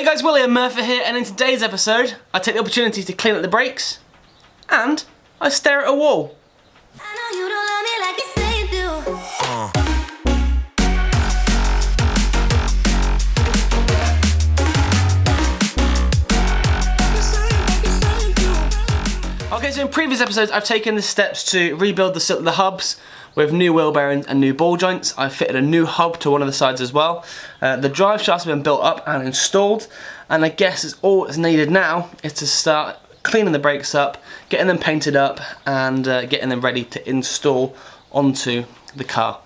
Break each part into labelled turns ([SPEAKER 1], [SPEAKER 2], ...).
[SPEAKER 1] Hey guys, Willie and Murfitt here, and in today's episode I take the opportunity to clean up the brakes and I stare at a wall.
[SPEAKER 2] I know you don't love me like you say you do.
[SPEAKER 1] Okay, so in previous episodes I've taken the steps to rebuild the hubs with new wheel bearings and new ball joints. I've fitted a new hub to one of the sides as well. The drive shafts have been built up and installed, and I guess all that's needed now is to start cleaning the brakes up, getting them painted up, and getting them ready to install onto the car.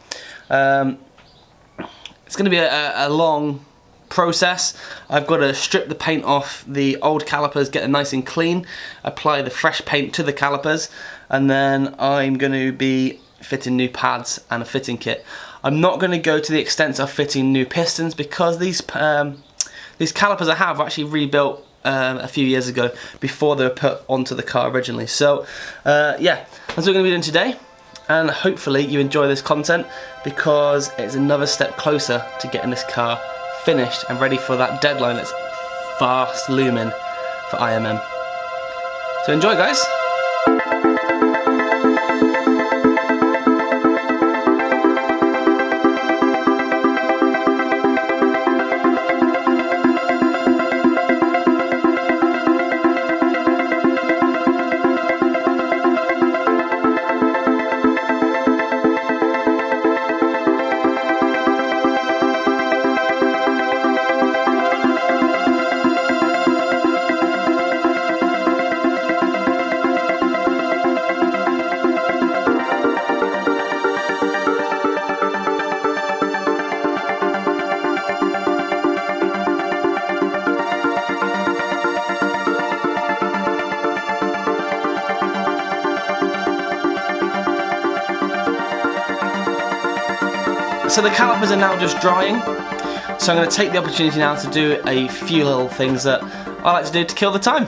[SPEAKER 1] It's going to be a long process. I've got to strip the paint off the old calipers, get them nice and clean, apply the fresh paint to the calipers, and then I'm going to be fitting new pads and a fitting kit. I'm not going to go to the extent of fitting new pistons because these calipers I have were actually rebuilt a few years ago before they were put onto the car originally. So yeah, that's what we're going to be doing today, and hopefully you enjoy this content because it's another step closer to getting this car finished and ready for that deadline that's fast looming for IMM. So enjoy, guys. So the calipers are now just drying, so I'm going to take the opportunity now to do a few little things that I like to do to kill the time.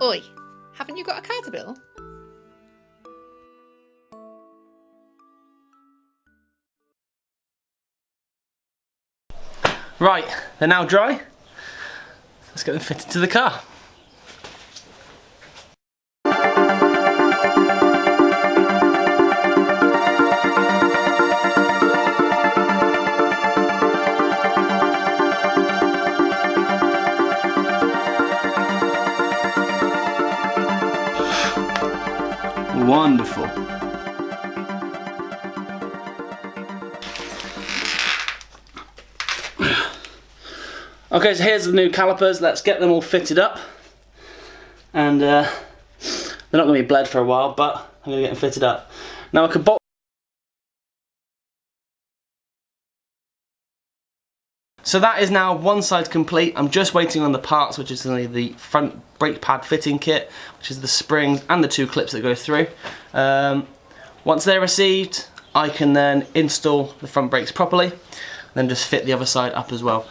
[SPEAKER 3] Oi, haven't you got a Caterpillar?
[SPEAKER 1] Right, they're now dry. Let's get them fitted to the car. Wonderful. Okay, so here's the new calipers. Let's get them all fitted up. And they're not going to be bled for a while, but I'm going to get them fitted up. Now I could bolt. So that is now one side complete. I'm just waiting on the parts, which is only the front brake pad fitting kit, which is the springs and the 2 clips that go through. Once they're received, I can then install the front brakes properly, and then just fit the other side up as well.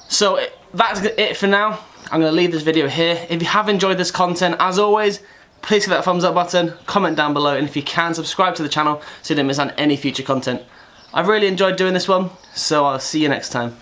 [SPEAKER 1] So that's it for now. I'm going to leave this video here. If you have enjoyed this content, as always, please hit that thumbs up button, comment down below, and if you can, subscribe to the channel so you don't miss out on any future content. I've really enjoyed doing this one, so I'll see you next time.